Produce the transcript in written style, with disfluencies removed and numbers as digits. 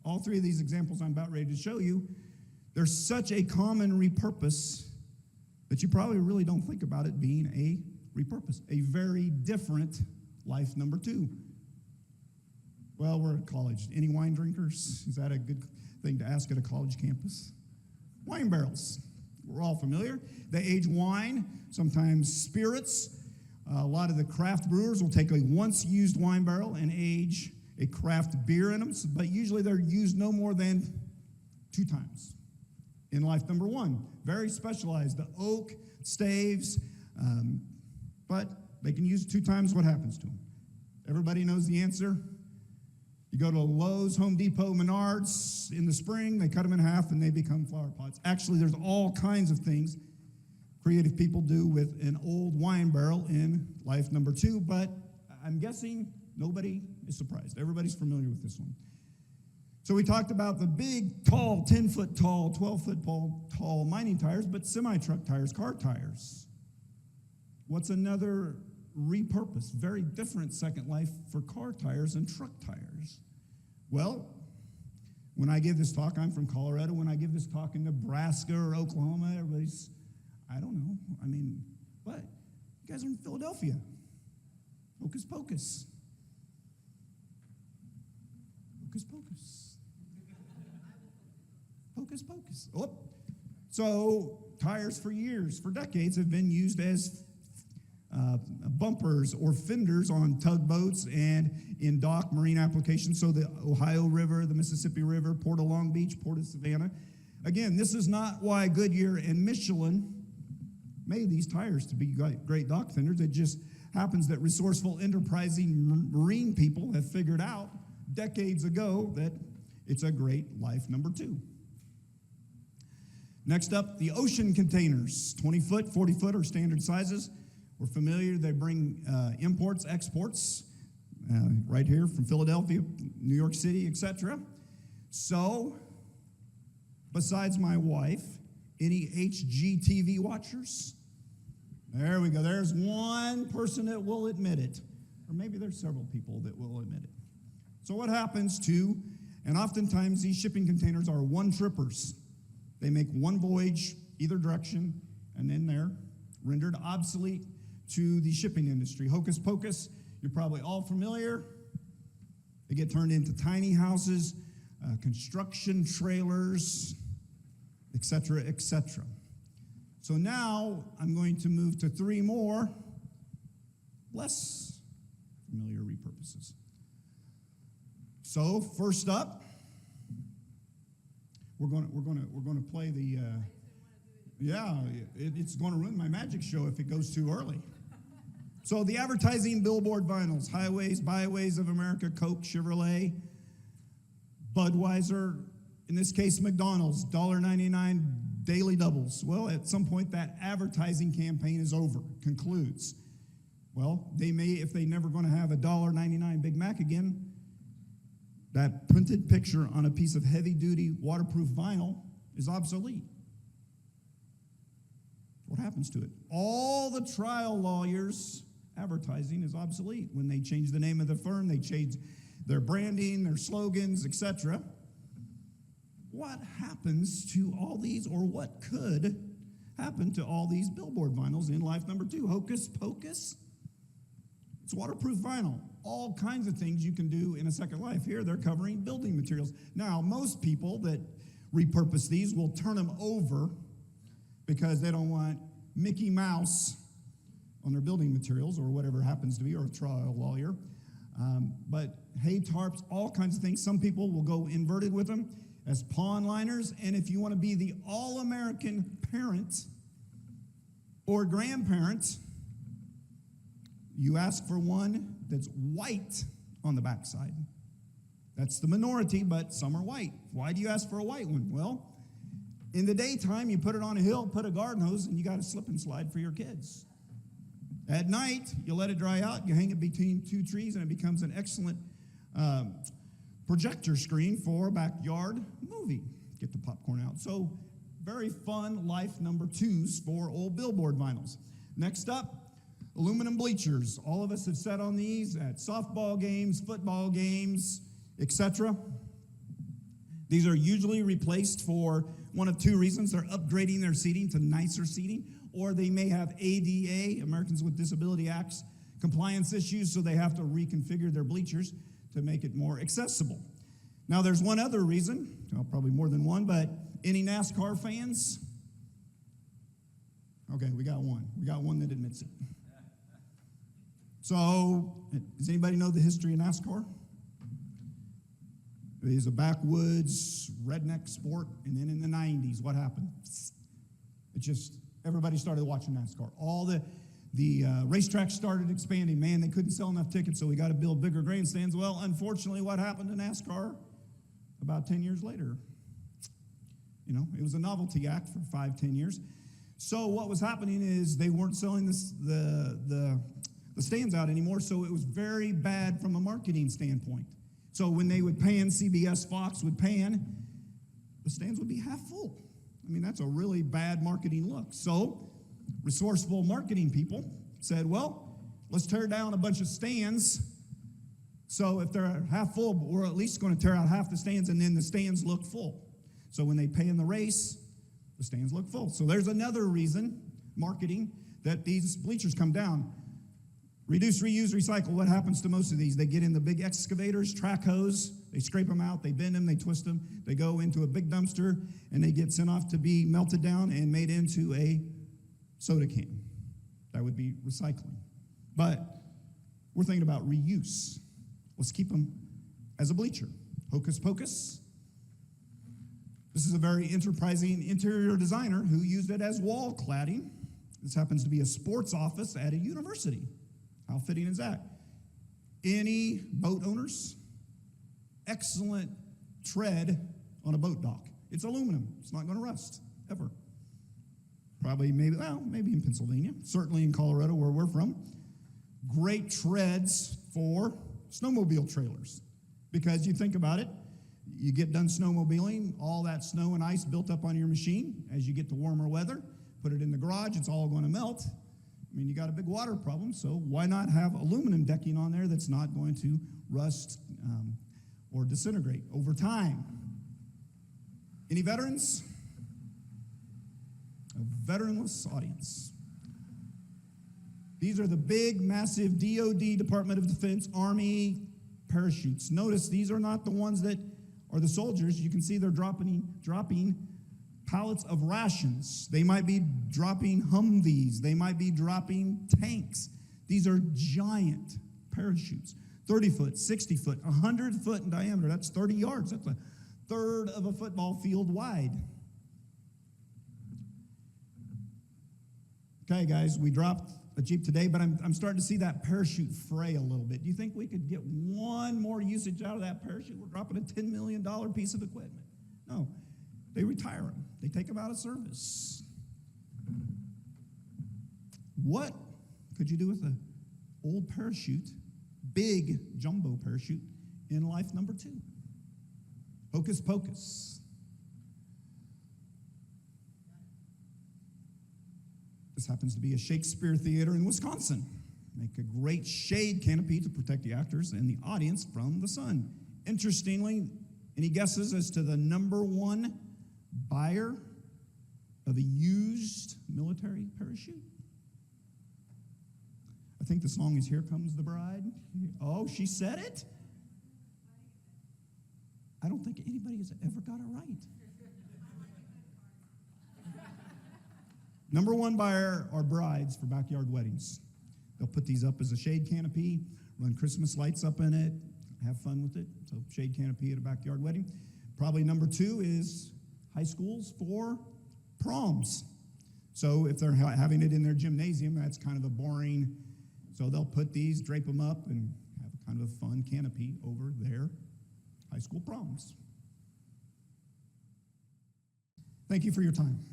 All three of these examples I'm about ready to show you, there's such a common repurpose that you probably really don't think about it being a repurpose, a very different life number two. Well, we're at college. Any wine drinkers? Is that a good thing to ask at a college campus? Wine barrels. We're all familiar. They age wine, sometimes spirits. A lot of the craft brewers will take a once-used wine barrel and age a craft beer in them, but usually they're used no more than 2 times in life number one. Very specialized, the oak, staves, but they can use 2 times. What happens to them? Everybody knows the answer. You go to Lowe's, Home Depot, Menards in the spring, they cut them in half and they become flower pots. Actually, there's all kinds of things creative people do with an old wine barrel in life number 2, but I'm guessing nobody is surprised. Everybody's familiar with this one. So we talked about the big, tall, 10-foot tall, 12-foot tall mining tires, but semi-truck tires, car tires. What's another repurpose, very different second life for car tires and truck tires? Well, when I give this talk, I'm from Colorado. When I give this talk in Nebraska or Oklahoma, everybody's, I don't know. But you guys are in Philadelphia. Hocus pocus. Hocus pocus. Hocus pocus. Oh. So tires for years, for decades, have been used as bumpers or fenders on tugboats and in dock marine applications. So the Ohio River, the Mississippi River, Port of Long Beach, Port of Savannah. Again, this is not why Goodyear and Michelin made these tires to be great dock fenders. It just happens that resourceful, enterprising marine people have figured out decades ago that it's a great life number 2. Next up, the ocean containers, 20-foot, 40-foot, or standard sizes. We're familiar, they bring imports, exports, right here from Philadelphia, New York City, etc. So, besides my wife, any HGTV watchers? There we go. There's one person that will admit it. Or maybe there's several people that will admit it. So what happens to, and oftentimes these shipping containers are one-trippers. They make one voyage, either direction, and then they're rendered obsolete to the shipping industry. Hocus pocus, you're probably all familiar. They get turned into tiny houses, construction trailers, etc., etc. So now I'm going to move to 3 more less familiar repurposes. So first up, we're going to play the. It's going to ruin my magic show if it goes too early. So the advertising billboard vinyls, highways, byways of America, Coke, Chevrolet, Budweiser, in this case McDonald's, $1.99 daily doubles. Well, at some point that advertising campaign is over, concludes. Well, they may, if they're never going to have a $1.99 Big Mac again, that printed picture on a piece of heavy-duty waterproof vinyl is obsolete. What happens to it? All the trial lawyers' advertising is obsolete. When they change the name of the firm, they change their branding, their slogans, etc. What happens to all these, or what could happen to all these billboard vinyls in life number 2? Hocus pocus. It's waterproof vinyl. All kinds of things you can do in a second life. Here they're covering building materials. Now, most people that repurpose these will turn them over because they don't want Mickey Mouse on their building materials or whatever happens to be, or a trial lawyer. But hay tarps, all kinds of things. Some people will go inverted with them as pond liners. And if you want to be the all-American parent or grandparent, you ask for one that's white on the backside. That's the minority, but some are white. Why do you ask for a white one? Well, in the daytime, you put it on a hill, put a garden hose, and you got a slip and slide for your kids. At night, you let it dry out, you hang it between 2 trees, and it becomes an excellent projector screen for a backyard movie. Get the popcorn out. So, very fun life number 2s for old billboard vinyls. Next up, aluminum bleachers. All of us have sat on these at softball games, football games, etc. These are usually replaced for one of two reasons. They're upgrading their seating to nicer seating, or they may have ADA, Americans with Disability Acts, compliance issues, so they have to reconfigure their bleachers to make it more accessible. Now, there's one other reason, well, probably more than one, but any NASCAR fans? Okay, we got one. We got one that admits it. So, does anybody know the history of NASCAR? It is a backwoods, redneck sport, and then in the 90s, what happened? It just, everybody started watching NASCAR. All the racetracks started expanding. Man, they couldn't sell enough tickets, so we got to build bigger grandstands. Well, unfortunately, what happened to NASCAR about 10 years later? You know, it was a novelty act for 5-10 years. So what was happening is they weren't selling the stands out anymore, so it was very bad from a marketing standpoint. So when they would pan, CBS, Fox would pan, the stands would be half full. I mean, that's a really bad marketing look. So resourceful marketing people said, well, let's tear down a bunch of stands. So if they're half full, we're at least going to tear out half the stands, and then the stands look full. So when they pay in the race, the stands look full. So there's another reason, marketing, that these bleachers come down. Reduce, reuse, recycle. What happens to most of these? They get in the big excavators, track hose, they scrape them out, they bend them, they twist them, they go into a big dumpster, and they get sent off to be melted down and made into a soda can. That would be recycling. But we're thinking about reuse. Let's keep them as a bleacher. Hocus Pocus. This is a very enterprising interior designer who used it as wall cladding. This happens to be a sports office at a university. How fitting is that? Any boat owners? Excellent tread on a boat dock. It's aluminum. It's not going to rust, ever. Probably, maybe in Pennsylvania. Certainly in Colorado, where we're from. Great treads for snowmobile trailers. Because you think about it, you get done snowmobiling, all that snow and ice built up on your machine. As you get to warmer weather, put it in the garage, it's all going to melt. I mean, you got a big water problem, so why not have aluminum decking on there that's not going to rust or disintegrate over time? Any veterans? A veteranless audience. These are the big, massive DoD, Department of Defense, Army parachutes. Notice these are not the ones that are the soldiers. You can see they're dropping pallets of rations. They might be dropping Humvees. They might be dropping tanks. These are giant parachutes. 30 foot, 60 foot, 100 foot in diameter. That's 30 yards. That's a third of a football field wide. Okay, guys, we dropped a Jeep today, but I'm starting to see that parachute fray a little bit. Do you think we could get one more usage out of that parachute? We're dropping a $10 million piece of equipment. No. They retire them. They take them out of service. What could you do with an old parachute, big jumbo parachute, in life number 2? Hocus Pocus. This happens to be a Shakespeare theater in Wisconsin. Make a great shade canopy to protect the actors and the audience from the sun. Interestingly, any guesses as to the number one buyer of a used military parachute? I think the song is Here Comes the Bride. Oh, she said it? I don't think anybody has ever got it right. Number one buyer are brides for backyard weddings. They'll put these up as a shade canopy, run Christmas lights up in it, have fun with it. So shade canopy at a backyard wedding. Probably number 2 is high schools for proms. So if they're having it in their gymnasium, that's kind of a boring, so they'll put these, drape them up, and have kind of a fun canopy over their high school proms. Thank you for your time.